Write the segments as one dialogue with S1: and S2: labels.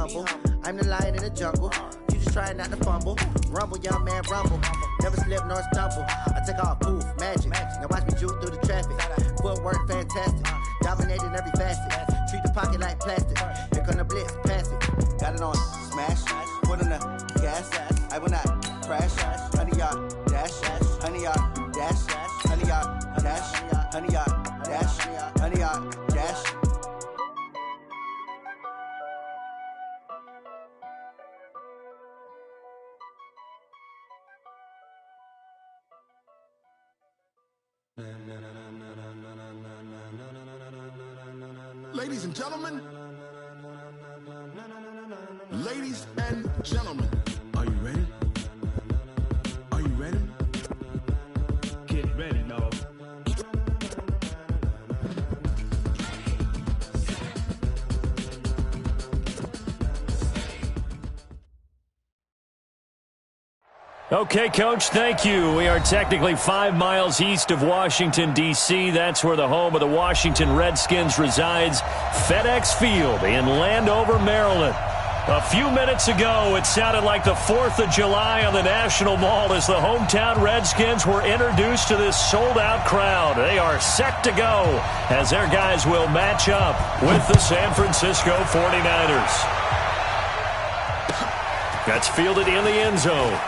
S1: humble. I'm the lion in the jungle. You just trying not to fumble. Rumble, young man, rumble. Never slip nor stumble. I take off, poof, magic. Now watch me juke through the traffic. Footwork fantastic. Dominating every facet. Treat the pocket like plastic. Here come the blitz, pass it. Got it on smash. Put on the gas. I will not crash. Honey yard dash. Honey yard dash. Honey yard dash. Honey yard dash. Honey yard dash.
S2: Ladies and gentlemen, ladies and gentlemen, are you ready? Are you ready? Get ready, dog.
S3: Okay, Coach, thank you. We are technically 5 miles east of Washington, D.C. That's where the home of the Washington Redskins resides, FedEx Field in Landover, Maryland. A few minutes ago, it sounded like the 4th of July on the National Mall as the hometown Redskins were introduced to this sold-out crowd. They are set to go as their guys will match up with the San Francisco 49ers. That's fielded in the end zone.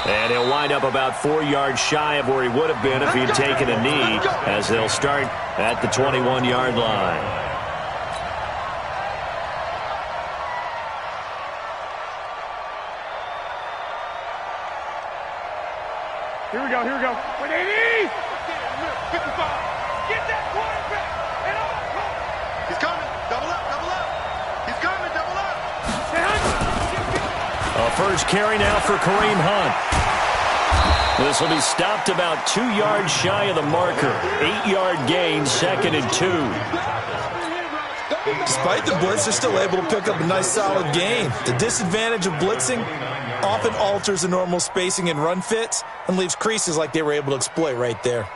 S3: And he'll wind up about 4 yards shy of where he would have been if he'd taken a knee, as they'll start at the 21-yard line.
S4: Here we go, here we go. 180! 55. Get that quarterback! And on! He's coming. Double up, double up. He's coming, double up.
S3: A first carry now for Kareem Hunt. This will be stopped about 2 yards shy of the marker. 8-yard gain, 2nd and 2.
S5: Despite the blitz, they're still able to pick up a nice solid gain. The disadvantage of blitzing often alters the normal spacing and run fits and leaves creases like they were able to exploit right there.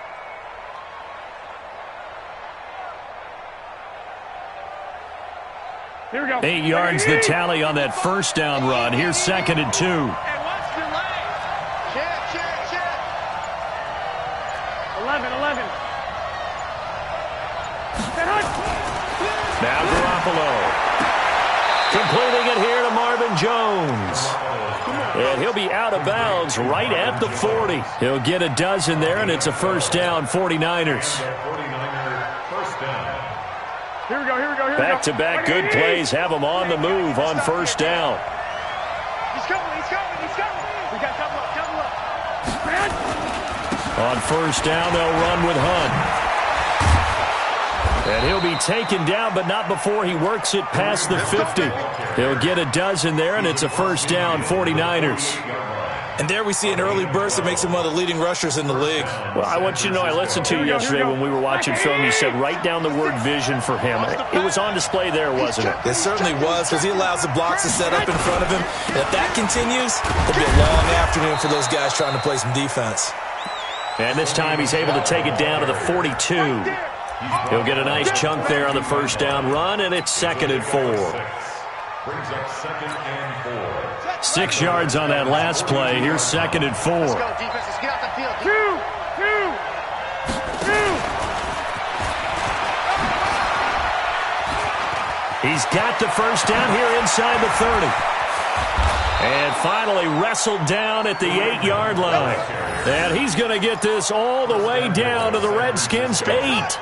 S4: Here we go.
S3: 8 yards the tally on that first down run. Here's 2nd and 2.
S4: And watch your leg. Check. 11.
S3: Now Garoppolo. Completing it here to Marvin Jones. And he'll be out of bounds right at the 40. He'll get a dozen there, and it's a first down, 49ers.
S4: Here we go.
S3: Back-to-back good plays have them on the move on first down.
S4: He's coming. We got double up.
S3: On first down, they'll run with Hunt. And he'll be taken down, but not before he works it past the 50. He'll get a dozen there, and it's a first down, 49ers.
S5: And there we see an early burst that makes him one of the leading rushers in the league.
S3: Well, I want you to know, I listened to you yesterday when we were watching film. You said write down the word vision for him. It was on display there, wasn't it?
S5: It certainly was, because he allows the blocks to set up in front of him. And if that continues, it'll be a long afternoon for those guys trying to play some defense.
S3: And this time he's able to take it down to the 42. He'll get a nice chunk there on the first down run, and it's 2nd and 4.
S6: Brings up 2nd and 4.
S3: 6 yards on that last play. Here's 2nd and 4.
S4: Let's go, defense. Let's get off the field. Two.
S3: He's got the first down here inside the 30. And finally wrestled down at the 8-yard line. And he's going to get this all the way down to the Redskins' 8.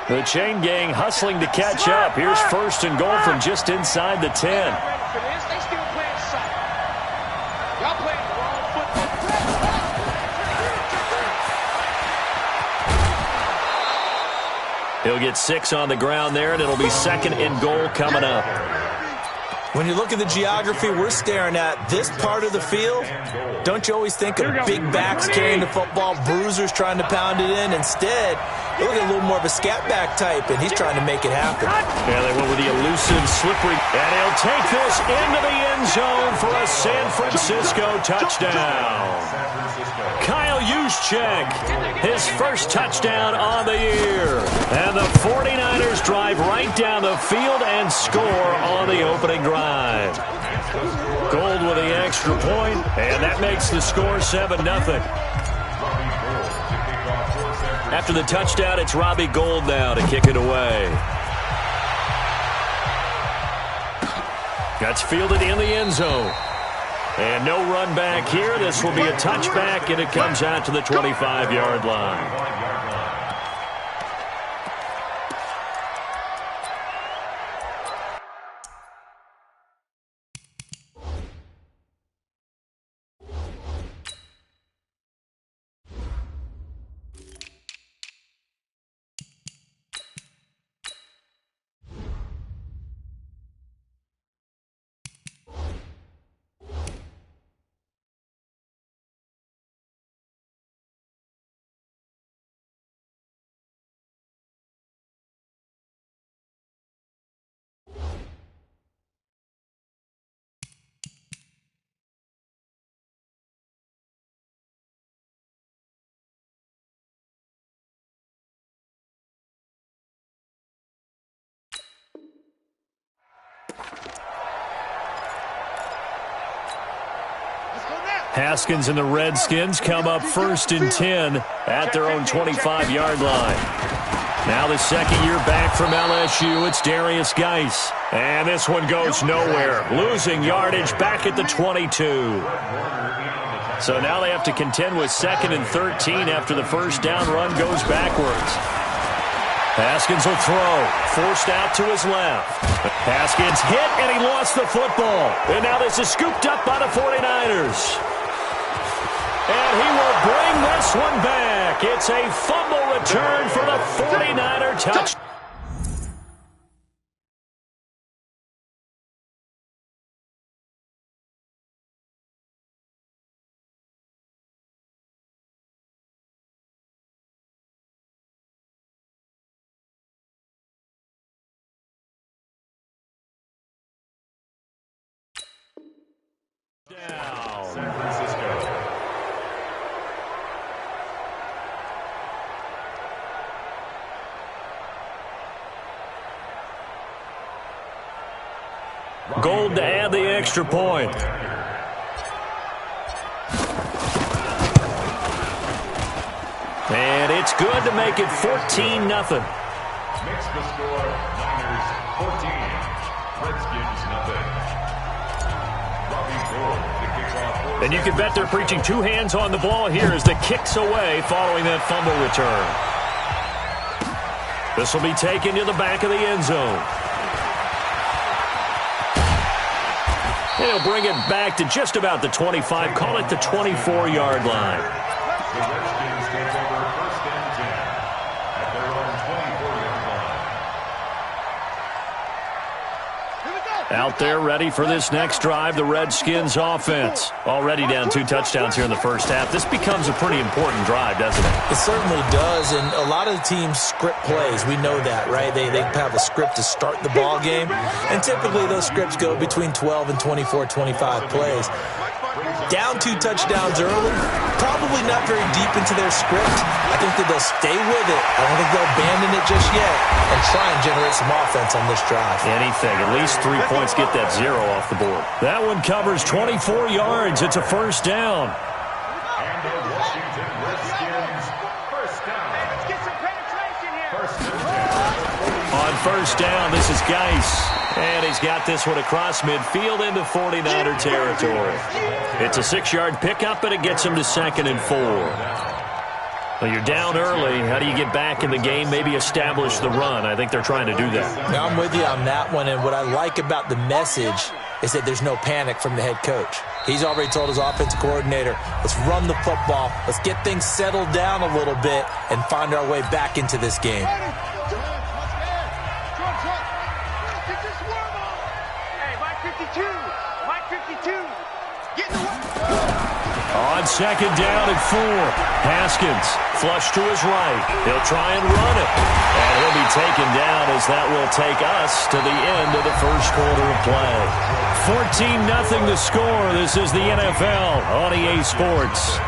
S3: The chain gang hustling to catch up. Here's 1st and goal from just inside the 10. He'll get 6 on the ground there, and it'll be 2nd and goal coming up.
S5: When you look at the geography we're staring at, this part of the field, don't you always think of big backs carrying the football, bruisers trying to pound it in? Instead, They look a little more of a scat back type, and he's trying to make it happen.
S3: Yeah, they went with the elusive, slippery, and he'll take this into the end zone for a San Francisco touchdown. Kyle Juszczyk, his first touchdown on the year. And the 49ers drive right down the field and score on the opening drive. Gold with the extra point, and that makes the score 7-0. After the touchdown, it's Robbie Gould now to kick it away. That's fielded in the end zone. And no run back here. This will be a touchback, and it comes out to the 25-yard line. Haskins and the Redskins come up 1st and 10 at their own 25-yard line. Now the second year back from LSU, it's Darius Geis. And this one goes nowhere, losing yardage back at the 22. So now they have to contend with 2nd and 13 after the first down run goes backwards. Haskins will throw, forced out to his left. Haskins hit, and he lost the football. And now this is scooped up by the 49ers. And he will bring this one back. It's a fumble return for the 49er touch. Down. San Francisco. Gold to add the extra point. And it's good to make it 14-0.
S6: Makes the score Niners 14, Redskins nothing. Robbie Gould, the kickoff.
S3: And you can bet they're preaching two hands on the ball here as the kick's away following that fumble return. This will be taken to the back of the end zone. He'll bring it back to just about the 25, call it the 24-yard line.
S6: The Redskins take over 1st and 10 at their own 24-yard line.
S3: Out there ready for this next drive, the Redskins offense. Already down 2 touchdowns here in the first half. This becomes a pretty important drive, doesn't it?
S5: It certainly does, and a lot of the teams script plays. We know that, right? They have a script to start the ball game, and typically those scripts go between 12 and 24, 25 plays. Down 2 touchdowns early, probably not very deep into their script. I think that they'll stay with it. I don't think they'll abandon it just yet and try and generate some offense on this drive.
S3: Anything. At least 3 points, get that 0 off the board. That one covers 24 yards. It's a first down.
S6: And the Washington Redskins first down. Let's get some penetration here.
S3: On first down, this is Geis. And he's got this one across midfield into 49er territory. It's a 6-yard pickup, and it gets him to 2nd and 4. Well, you're down early. How do you get back in the game, maybe establish the run? I think they're trying to do that.
S5: Now, I'm with you on that one, and what I like about the message is that there's no panic from the head coach. He's already told his offensive coordinator, let's run the football, let's get things settled down a little bit and find our way back into this game.
S3: On second down and 4. Haskins flush to his right. He'll try and run it. And he'll be taken down as that will take us to the end of the first quarter of play. 14-0 the score. This is the NFL on EA Sports.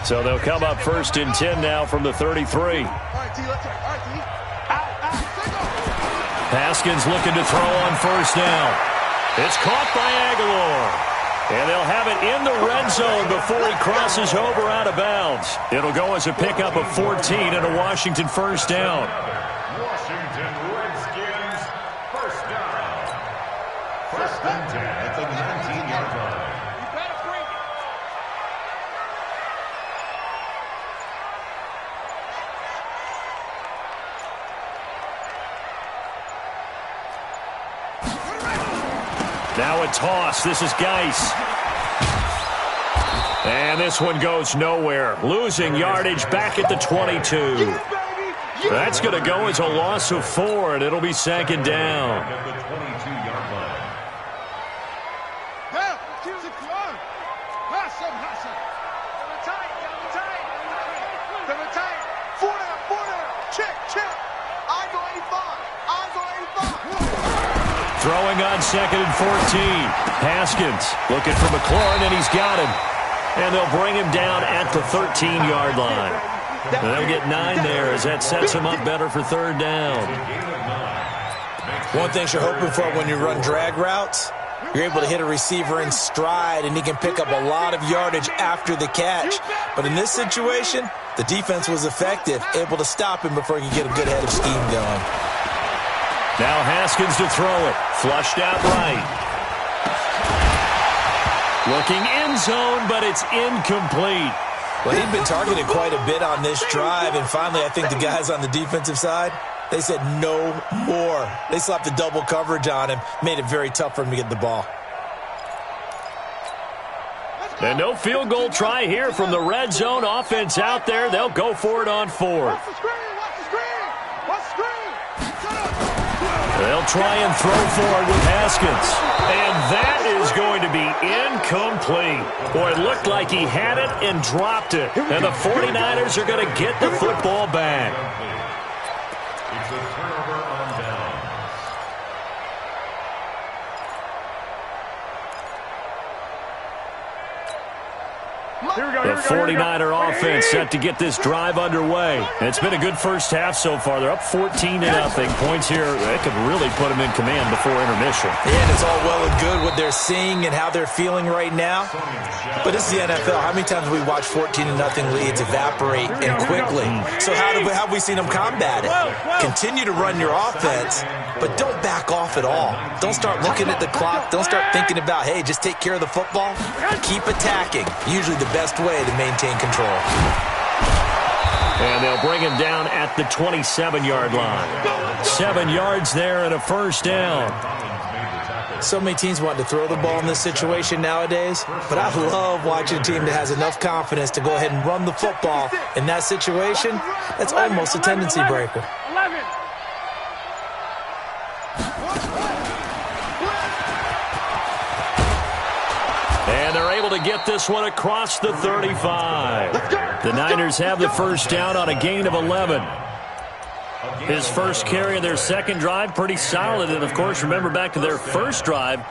S3: So they'll come up first and 10 now from the 33. Haskins looking to throw on first down. It's caught by Aguilar. And they'll have it in the red zone before he crosses over out of bounds. It'll go as a pickup of 14 and a Washington first down.
S6: Washington Redskins, first down. First and 10 at the 19-yard line.
S3: Now a toss. This is Geis. And this one goes nowhere. Losing yardage back at the 22. That's going to go as a loss of 4, and it'll be second down.
S6: At the 22-yard line.
S3: Throwing on second and 14. Haskins looking for McLaurin, and he's got him. And they'll bring him down at the 13-yard line. And they'll get 9 there as that sets him up better for third down.
S5: One thing you're hoping for when you run drag routes, you're able to hit a receiver in stride, and he can pick up a lot of yardage after the catch. But in this situation, the defense was effective, able to stop him before he could get a good head of steam going.
S3: Now Haskins to throw it. Flushed out right. Looking end zone, but it's incomplete.
S5: Well, he'd been targeted quite a bit on this drive, and finally I think the guys on the defensive side, they said no more. They slapped the double coverage on him, made it very tough for him to get the ball.
S3: And no field goal try here from the red zone. Offense out there. They'll go for it on 4th. They'll try and throw for it with Haskins. And that is going to be incomplete. Boy, it looked like he had it and dropped it. And the 49ers are going to get the football back.
S6: It's a turnover on downs.
S3: The 49er offense set to get this drive underway. And it's been a good first half so far. They're up 14-0. Points here, that could really put them in command before intermission.
S5: Yeah, and it's all well and good what they're seeing and how they're feeling right now. But it's the NFL. How many times have we watched 14-0 leads evaporate and quickly? So how have we seen them combat it? Continue to run your offense, but don't back off at all. Don't start looking at the clock. Don't start thinking about, hey, just take care of the football. Keep attacking. Usually the best way to maintain control.
S3: And they'll bring him down at the 27-yard line. 7 yards there and a first down.
S5: So many teams want to throw the ball in this situation nowadays, but I love watching a team that has enough confidence to go ahead and run the football. In that situation, that's almost a tendency breaker.
S3: And they're able to get this one across the 35. The Niners have the first down on a gain of 11. His first carry of their second drive, pretty solid. And, of course, remember back to their first drive,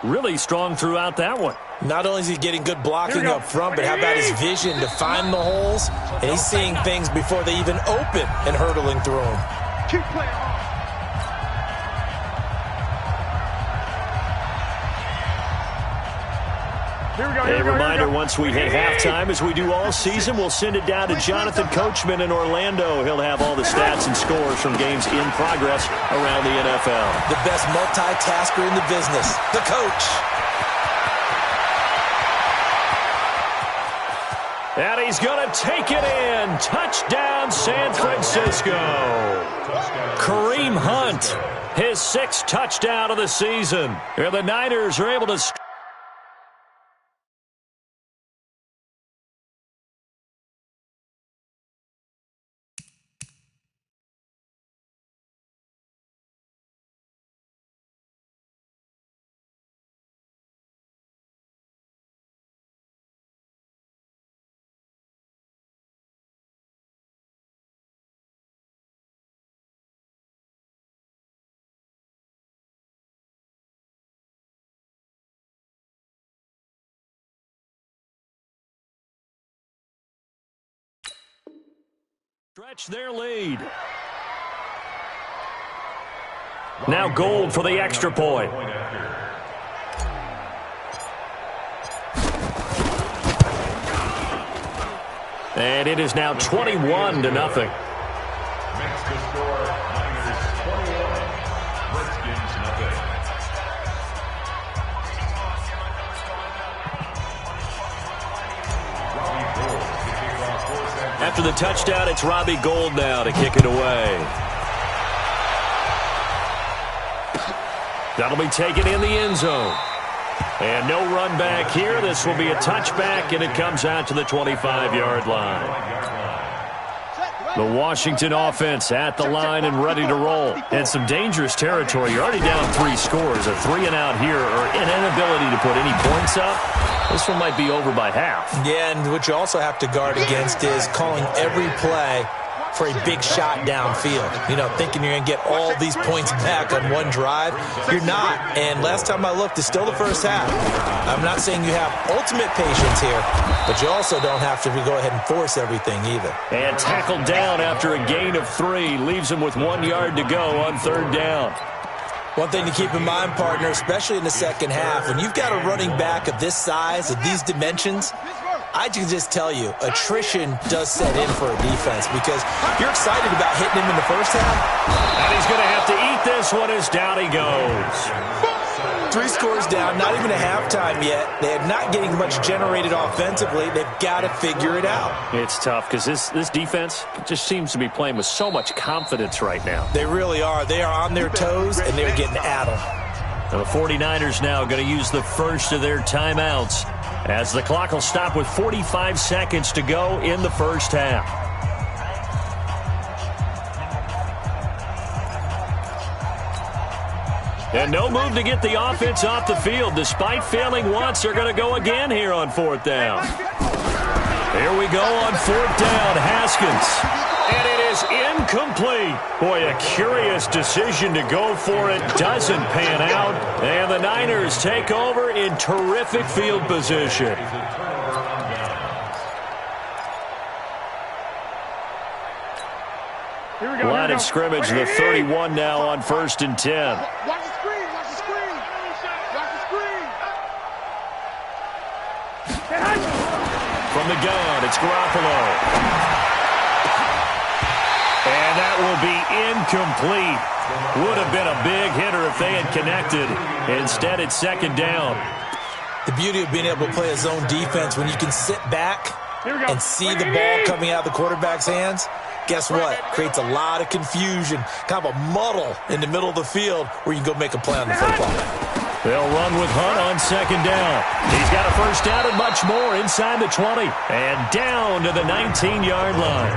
S3: really strong throughout that one.
S5: Not only is he getting good blocking up front, but how about his vision to find the holes? And he's seeing things before they even open and hurdling through them.
S4: Keep playing on.
S3: A reminder, once we hit halftime, as we do all season, we'll send it down to Jonathan Coachman in Orlando. He'll have all the stats and scores from games in progress around the NFL.
S5: The best multitasker in the business, the coach.
S3: And he's going to take it in. Touchdown, San Francisco. Kareem Hunt, his 6th touchdown of the season. And the Niners are able to Stretch their lead. Now Gold for the extra point. And it is now 21-0.
S6: Makes the score Niners 21, Redskins nothing.
S3: After the touchdown, it's Robbie Gould now to kick it away. That'll be taken in the end zone. And no run back here. This will be a touchback, and it comes out to the 25-yard line. The Washington offense at the line and ready to roll. And some dangerous territory. You're already down 3 scores. A 3-and-out here, or an inability to put any points up. This one might be over by half. Yeah, and what you also have to guard against is calling every play for a big shot downfield. You know, thinking you're going to get all these points back on one drive. You're not. And last time I looked, it's still the first half. I'm not saying you have ultimate patience here, but you also don't have to go ahead and force everything either. And tackled down after a gain of 3. Leaves him with 1 yard to go on 3rd down. One thing to keep in mind, partner, especially in the second half, when you've got a running back of this size, of these dimensions, I can just tell you, attrition does set in for a defense because you're excited about hitting him in the first half. And he's going to have to eat this one as down he goes. 3 scores down, not even a halftime yet. They're not getting much generated offensively. They've got to figure it out. It's tough because this defense just seems to be playing with so much confidence right now. They really are. They are on their toes, and they're getting at them. The 49ers now going to use the first of their timeouts as the clock will stop with 45 seconds to go in the first half. And no move to get the offense off the field. Despite failing once, they're going to go again here on 4th down. Here we go on 4th down, Haskins. And it is incomplete. Boy, a curious decision to go for it. Doesn't pan out. And the Niners take over in terrific field position. Line of scrimmage, the 31 now on 1st and 10.
S4: Watch the screen, watch the screen. Watch the screen.
S3: From the gun, it's Garoppolo. And that will be incomplete. Would have been a big hitter if they had connected. Instead, it's 2nd down.
S5: The beauty of being able to play a zone defense when you can sit back and see the ball coming out of the quarterback's hands. Guess what? Creates a lot of confusion, kind of a muddle in the middle of the field where you can go make a play on the football.
S3: They'll run with Hunt on 2nd down. He's got a first down and much more inside the 20 and down to the 19-yard line.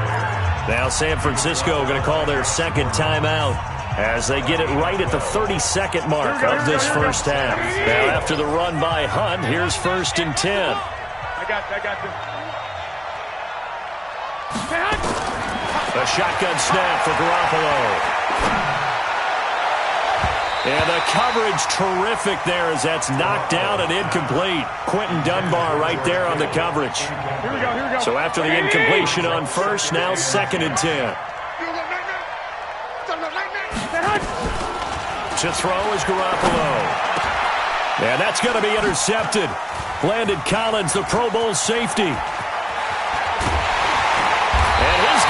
S3: Now San Francisco going to call their 2nd timeout as they get it right at the 32nd mark of this first half. Now after the run by Hunt, here's 1st and 10.
S4: I got this.
S3: A shotgun snap for Garoppolo. And the coverage terrific there as that's knocked down and incomplete. Quentin Dunbar right there on the coverage.
S4: Here we go.
S3: So after the incompletion on 1st, now 2nd and 10. To throw is Garoppolo. And that's going to be intercepted. Landon Collins, the Pro Bowl safety.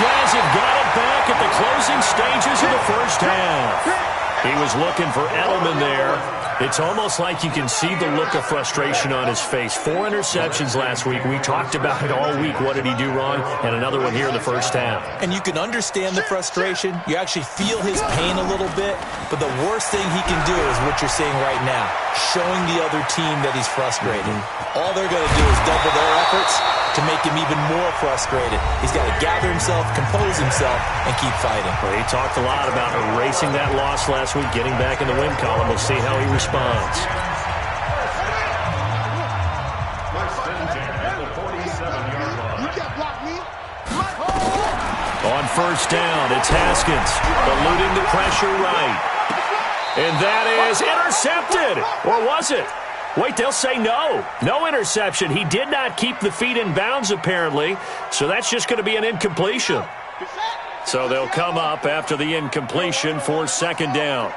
S3: Guys have got it back at the closing stages of the first half. He was looking for Edelman there. It's almost like you can see the look of frustration on his face. 4 interceptions last week. We talked about it all week. What did he do wrong? And another one here in the first half.
S5: And you can understand the frustration. You actually feel his pain a little bit. But the worst thing he can do is what you're seeing right now, showing the other team that he's frustrated. All they're going to do is double their efforts to make him even more frustrated. He's got to gather himself, compose himself, and keep fighting.
S3: Well, he talked a lot about erasing that loss last week, getting back in the win column. We'll see how he responds. On 1st down, it's Haskins, eluding the pressure right. And that is intercepted. Or was it? Wait, they'll say no. No interception. He did not keep the feet in bounds, apparently. So that's just going to be an incompletion. So they'll come up after the incompletion for second down.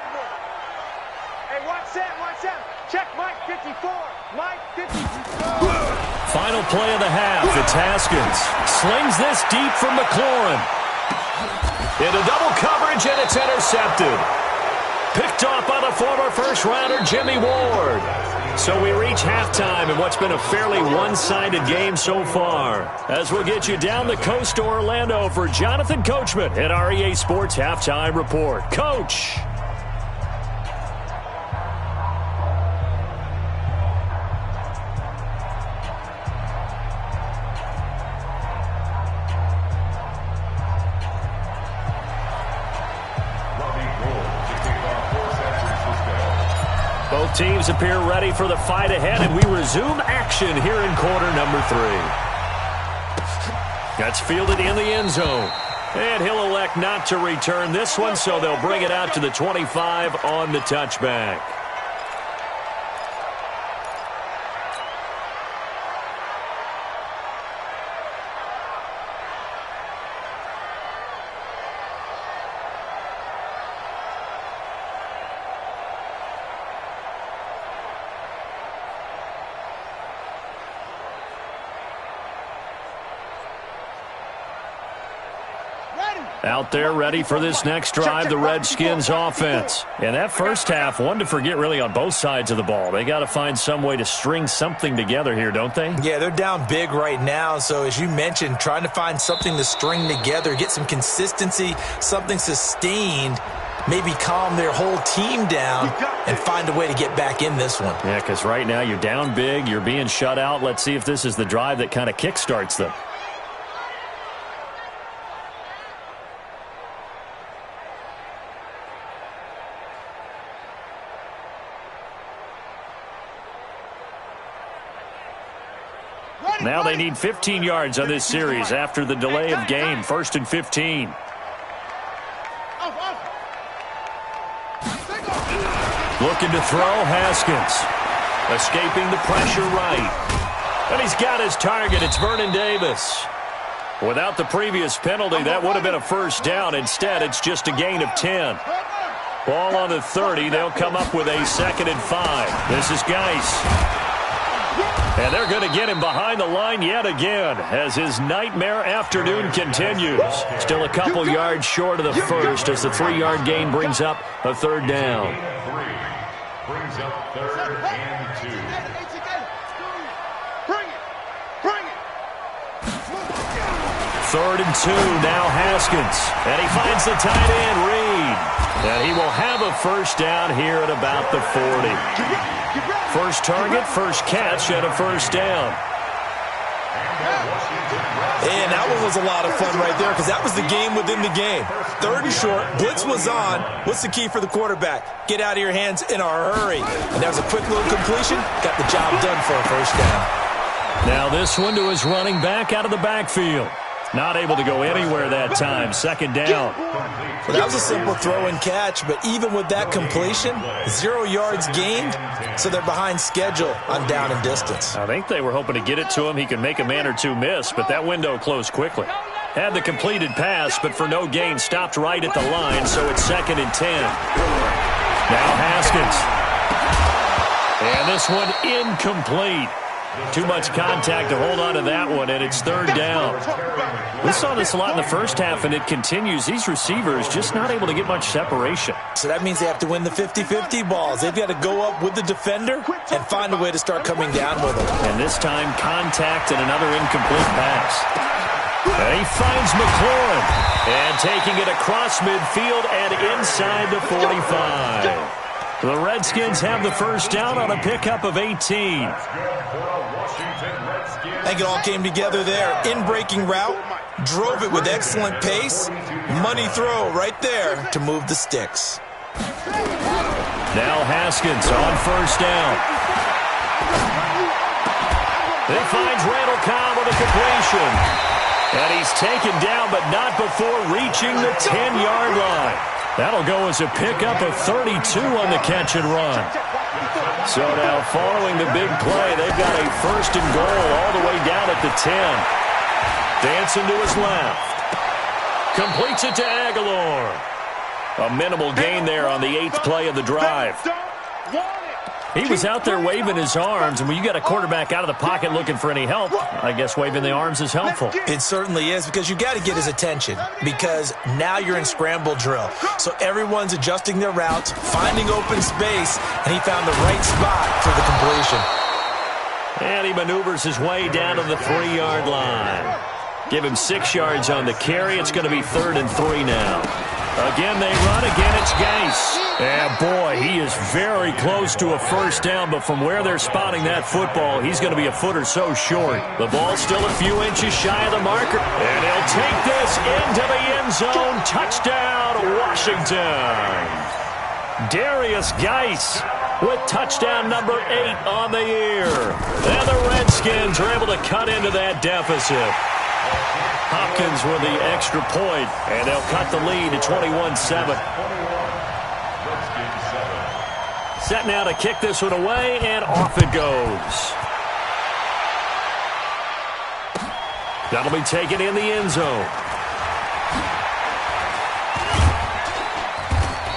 S4: Hey, watch that. Check Mike 54. Mike 54.
S3: Final play of the half. It's Haskins. Slings this deep from McLaurin. Into double coverage, and it's intercepted. Picked off by the former first-rounder Jimmy Ward. So we reach halftime in what's been a fairly one-sided game so far. As we'll get you down the coast to Orlando for Jonathan Coachman at our EA Sports Halftime Report. Coach! Both teams appear ready for the fight ahead, and we resume action here in quarter number 3. That's fielded in the end zone. And he'll elect not to return this one, so they'll bring it out to the 25 on the touchback. Out there ready for this next drive, the Redskins offense. And that first half, one to forget really on both sides of the ball. They got to find some way to string something together here, don't they?
S5: Yeah, they're down big right now. So as you mentioned, trying to find something to string together, get some consistency, something sustained, maybe calm their whole team down and find a way to get back in this one.
S3: Yeah, because right now you're down big, you're being shut out. Let's see if this is the drive that kind of kickstarts them. Now they need 15 yards on this series after the delay of game. 1st and 15. Looking to throw, Haskins. Escaping the pressure right. And he's got his target. It's Vernon Davis. Without the previous penalty, that would have been a first down. Instead, it's just a gain of 10. Ball on the 30. They'll come up with a 2nd and 5. This is Geis. And they're going to get him behind the line yet again as his nightmare afternoon continues. Still a couple yards short of the first as the 3-yard gain brings up a 3rd down.
S6: Brings up 3rd and 2.
S4: Bring it.
S3: 3rd and 2, now Haskins. And he finds the tight end, Reed. And he will have a first down here at about the 40. First target, first catch, and a first down.
S5: And that one was a lot of fun right there because that was the game within the game. 3rd and short, blitz was on. What's the key for the quarterback? Get out of your hands in a hurry. And that was a quick little completion. Got the job done for a first down.
S3: Now this one to his running back out of the backfield. Not able to go anywhere that time. 2nd down.
S5: Well, that was a simple throw and catch, but even with that completion, 0 yards gained, so they're behind schedule on down and distance.
S3: I think they were hoping to get it to him. He could make a man or two miss, but that window closed quickly. Had the completed pass, but for no gain, stopped right at the line, so it's 2nd and 10. Now Haskins. And this one incomplete. Too much contact to hold on to that one, and it's 3rd down. We saw this a lot in the first half, and it continues. These receivers just not able to get much separation.
S5: So that means they have to win the 50-50 balls. They've got to go up with the defender and find a way to start coming down with them.
S3: And this time, contact and another incomplete pass. And he finds McLaurin. And taking it across midfield and inside the 45. The Redskins have the first down on a pickup of 18.
S5: I think it all came together there. In-breaking route, drove it with excellent pace. Money throw right there to move the sticks.
S3: Now Haskins on first down. He finds Randall Cobb with a completion. And he's taken down, but not before reaching the 10-yard line. That'll go as a pickup of 32 on the catch and run. So now following the big play, they've got a 1st and goal all the way down at the 10. Dancing to his left. Completes it to Aguilar. A minimal gain there on the 8th play of the drive. He was out there waving his arms, and when you got a quarterback out of the pocket looking for any help, I guess waving the arms is helpful.
S5: It certainly is, because you got to get his attention, because now you're in scramble drill. So everyone's adjusting their routes, finding open space, and he found the right spot for the completion.
S3: And he maneuvers his way down to the 3-yard line. Give him 6 yards on the carry. It's going to be 3rd and 3 now. Again, they run. Again, it's Geis. And, boy, he is very close to a first down, but from where they're spotting that football, he's going to be a foot or so short. The ball's still a few inches shy of the marker. And he'll take this into the end zone. Touchdown, Washington. Darius Geis with touchdown number 8 on the year. And the Redskins are able to cut into that deficit. Hopkins with the extra point, and they'll cut the lead to 21-7. Set now to kick this one away, and off it goes. That'll be taken in the end zone.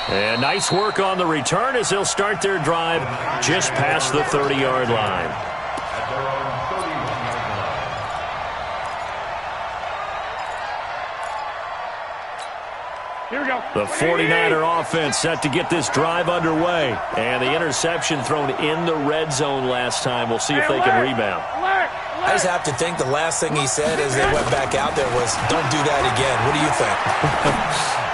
S3: And nice work on the return as they'll start their drive just past the 30-yard line.
S4: Here we go.
S3: The 49er offense set to get this drive underway. And the interception thrown in the red zone last time. We'll see if they can rebound.
S5: I just have to think the last thing he said as they went back out there was, don't do that again. What do you think?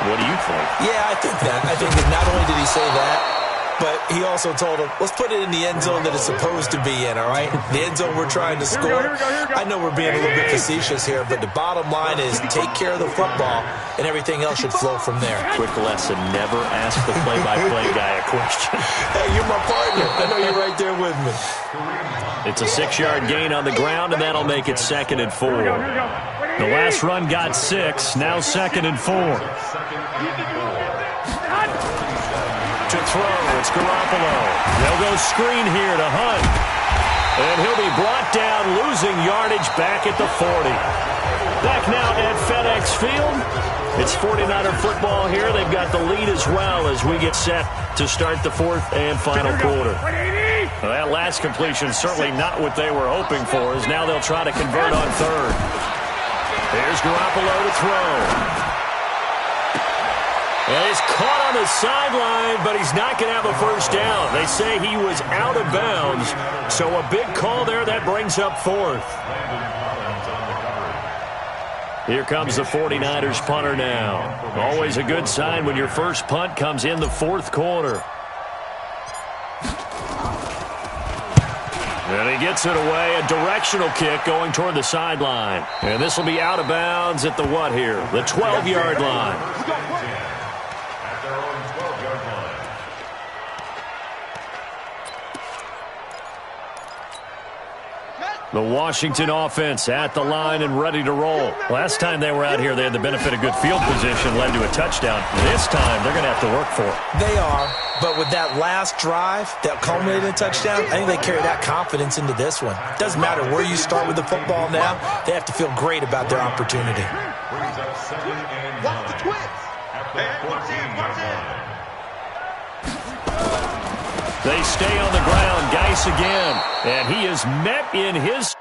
S3: What do you think?
S5: Yeah, I think that. I think that not only did he say that, but he also told him, let's put it in the end zone that it's supposed to be in, all right? The end zone we're trying to score.
S4: Here we go.
S5: I know we're being a little bit facetious here, but the bottom line is take care of the football, and everything else should flow from there.
S3: Quick lesson, never ask the play-by-play guy a question.
S5: Hey, you're my partner. I know you're right there with me.
S3: It's a 6-yard gain on the ground, and that'll make it 2nd and 4. The last run got 6, now 2nd and 4. To throw, it's Garoppolo. They'll go screen here to Hunt. And he'll be brought down, losing yardage back at the 40. Back now at FedEx Field. It's 49er football here. They've got the lead as well as we get set to start the 4th and final quarter. Well, that last completion certainly not what they were hoping for, as now they'll try to convert on 3rd. Here's Garoppolo to throw. And he's caught on the sideline, but he's not going to have a first down. They say he was out of bounds, so a big call there that brings up 4th. Here comes the 49ers punter now. Always a good sign when your first punt comes in the 4th quarter. And he gets it away, a directional kick going toward the sideline. And this will be out of bounds at the what here? The 12-yard line. The Washington offense at the line and ready to roll. Last time they were out here, they had the benefit of good field position, led to a touchdown. This time, they're going to have to work for it.
S5: They are, but with that last drive that culminated in a touchdown, I think they carry that confidence into this one. It doesn't matter where you start with the football now. They have to feel great about their opportunity.
S4: Watch the twins. Hey, watch in.
S3: They stay on the ground. Geis again. And he is met in his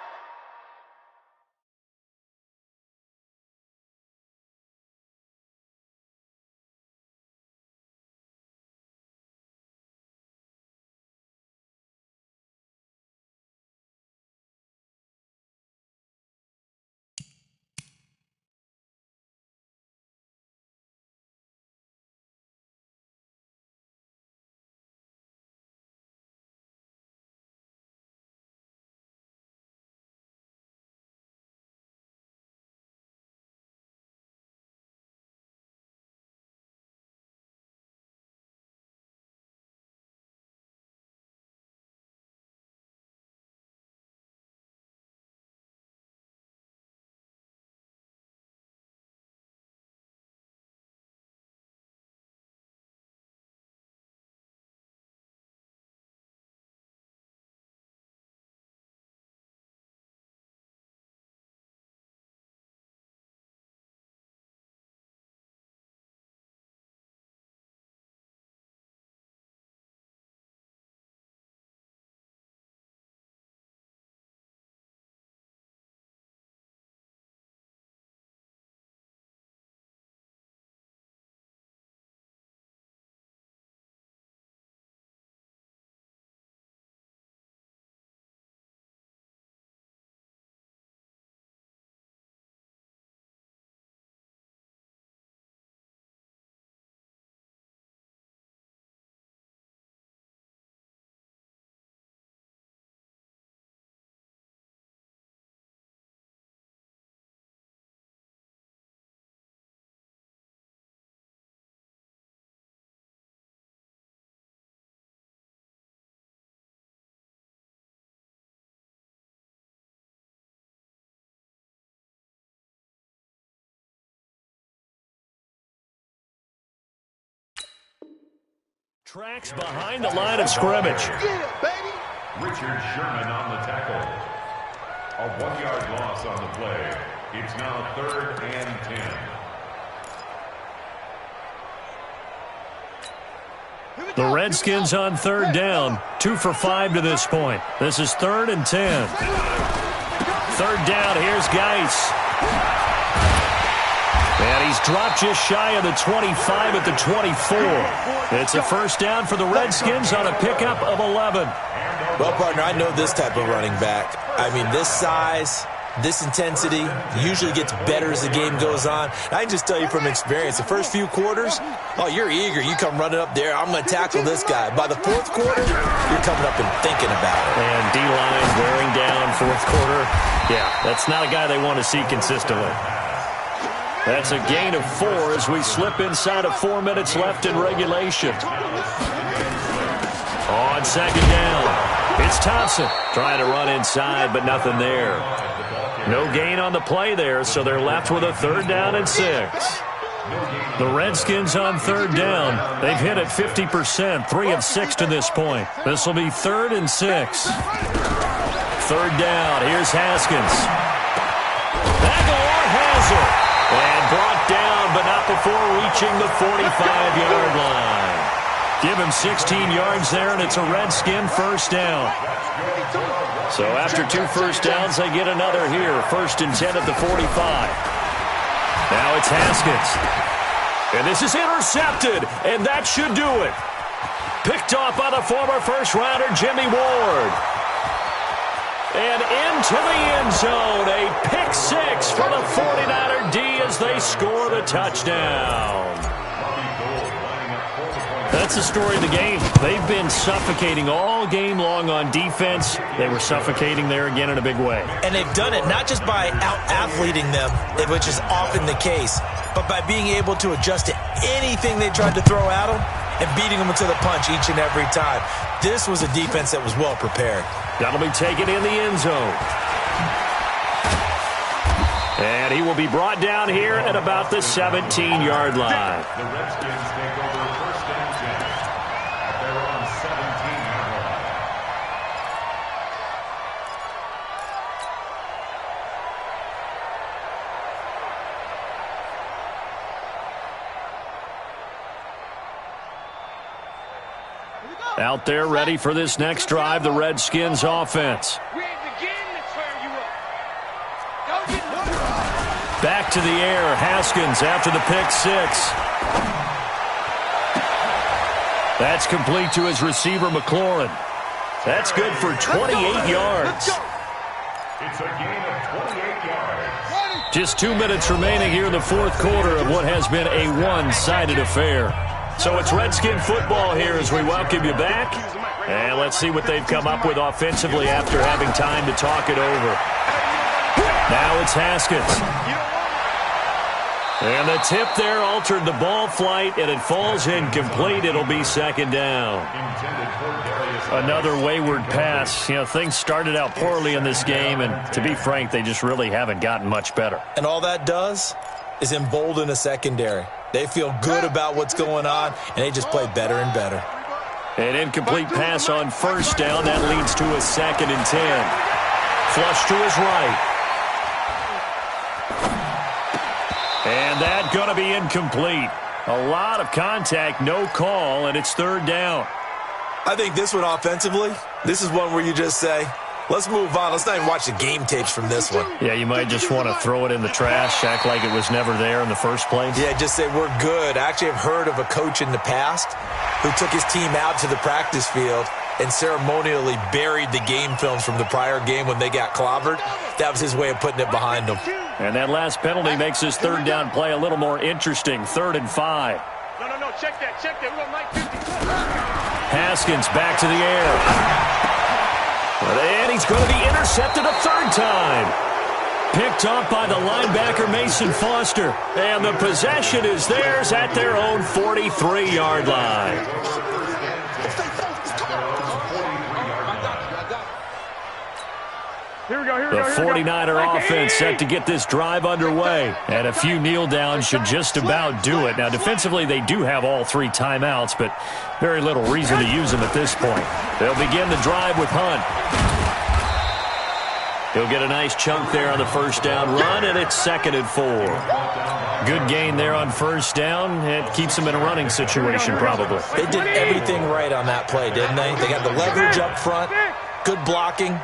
S3: Tracks behind the line of scrimmage.
S6: Richard Sherman on the tackle. A 1-yard loss on the play. It's now 3rd and 10.
S3: The Redskins on 3rd down. 2 for 5 to this point. This is 3rd and 10. 3rd down, here's Geis. And he's dropped just shy of the 25 at the 24. It's a first down for the Redskins on a pickup of 11.
S5: Well, partner, I know this type of running back. I mean, this size, this intensity usually gets better as the game goes on. I can just tell you from experience, the first few quarters, oh, you're eager. You come running up there, I'm going to tackle this guy. By the 4th quarter, you're coming up and thinking about it.
S3: And D-line wearing down 4th quarter. Yeah, that's not a guy they want to see consistently. That's a gain of 4 as we slip inside of 4 minutes left in regulation. On 2nd down, it's Thompson trying to run inside, but nothing there. No gain on the play there, so they're left with a 3rd down and 6. The Redskins on 3rd down. They've hit it 50%, 3 of 6 to this point. This will be 3rd and 6. 3rd down, here's Haskins. Aguilar has it. And brought down, but not before reaching the 45-yard line. Give him 16 yards there, and it's a Redskin first down. So after 2 first downs, they get another here. 1st and 10 at the 45. Now it's Haskins. And this is intercepted, and that should do it. Picked off by the former first-rounder Jimmy Ward. And into the end zone, a pick 6 for the 49er D as they score the touchdown. That's the story of the game. They've been suffocating all game long on defense. They were suffocating there again in a big way.
S5: And they've done it not just by out-athleting them, which is often the case, but by being able to adjust to anything they tried to throw at them and beating them to the punch each and every time. This was a defense that was well prepared.
S3: That'll be taken in the end zone. And he will be brought down here at about the 17-yard line.
S6: The Redskins take over 1st and 10 at their own 17-yard line.
S3: Out there ready for this next drive, the Redskins offense. Back to the air, Haskins after the pick 6. That's complete to his receiver, McLaurin. That's good for 28 yards.
S6: It's a gain of 28 yards.
S3: Just 2 minutes remaining here in the 4th quarter of what has been a one-sided affair. So it's Redskin football here as we welcome you back. And let's see what they've come up with offensively after having time to talk it over. Now it's Haskins. And the tip there altered the ball flight, and it falls incomplete. It'll be 2nd down. Another wayward pass. You know, things started out poorly in this game, and to be frank, they just really haven't gotten much better.
S5: And all that does is embolden a secondary. They feel good about what's going on, and they just play better and better.
S3: An incomplete pass on 1st down. That leads to a 2nd and 10. Flush to his right. And that going to be incomplete. A lot of contact, no call, and it's 3rd down.
S5: I think this one offensively, this is one where you just say, let's move on. Let's not even watch the game tapes from this one.
S3: Yeah, you might just want to throw it in the trash, act like it was never there in the first place.
S5: Yeah, just say we're good. I actually have heard of a coach in the past who took his team out to the practice field and ceremonially buried the game films from the prior game when they got clobbered. That was his way of putting it behind them.
S3: And that last penalty makes this 3rd down play a little more interesting. 3rd and 5.
S4: No, check that. We got Mike 50.
S3: Haskins back to the air. And he's going to be intercepted a 3rd time. Picked off by the linebacker Mason Foster. And the possession is theirs at their own 43-yard line. The 49er offense set to get this drive underway. And a few kneel downs should just about do it. Now, defensively, they do have all 3 timeouts, but very little reason to use them at this point. They'll begin the drive with Hunt. He'll get a nice chunk there on the first down run, and it's 2nd and 4. Good gain there on first down. It keeps them in a running situation, probably.
S5: They did everything right on that play, didn't they? They got the leverage up front, good blocking,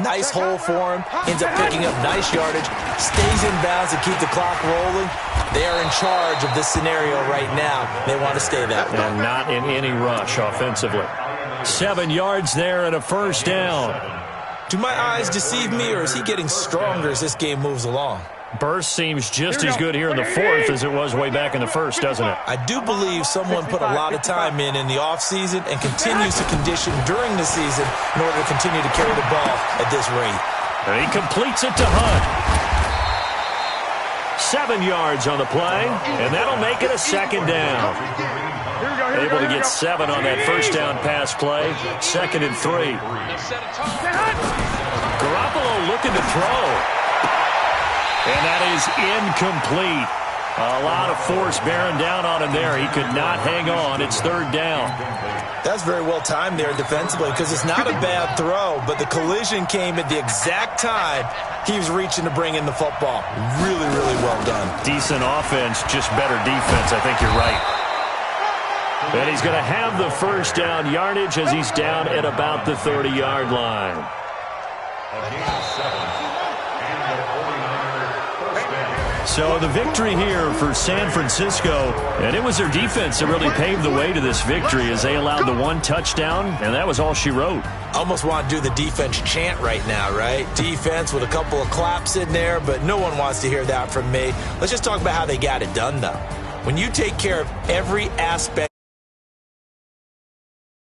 S5: nice hole for him, ends up picking up nice yardage, stays in bounds to keep the clock rolling. They are in charge of this scenario right now. They want to stay that way.
S3: And not in any rush offensively. 7 yards there and a first down.
S5: Do my eyes deceive me, or is he getting stronger as this game moves along?
S3: Burst seems just as good here in the 4th as it was way back in the 1st, doesn't it?
S5: I do believe someone put a lot of time in the offseason and continues to condition during the season in order to continue to carry the ball at this rate.
S3: And he completes it to Hunt. 7 yards on the play, and that'll make it a 2nd down. Able to get 7 on that first down pass play. 2nd and 3. Garoppolo looking to throw. And that is incomplete. A lot of force bearing down on him there. He could not hang on. It's 3rd down.
S5: That's very well timed there defensively because it's not a bad throw, but the collision came at the exact time he was reaching to bring in the football. Really, really well done.
S3: Decent offense, just better defense. I think you're right. And he's going to have the first down yardage as he's down at about the 30-yard line. So the victory here for San Francisco, and it was their defense that really paved the way to this victory as they allowed the 1 touchdown, and that was all she wrote.
S5: Almost want to do the defense chant right now, right? Defense with a couple of claps in there, but no one wants to hear that from me. Let's just talk about how they got it done, though. When you take care of every aspect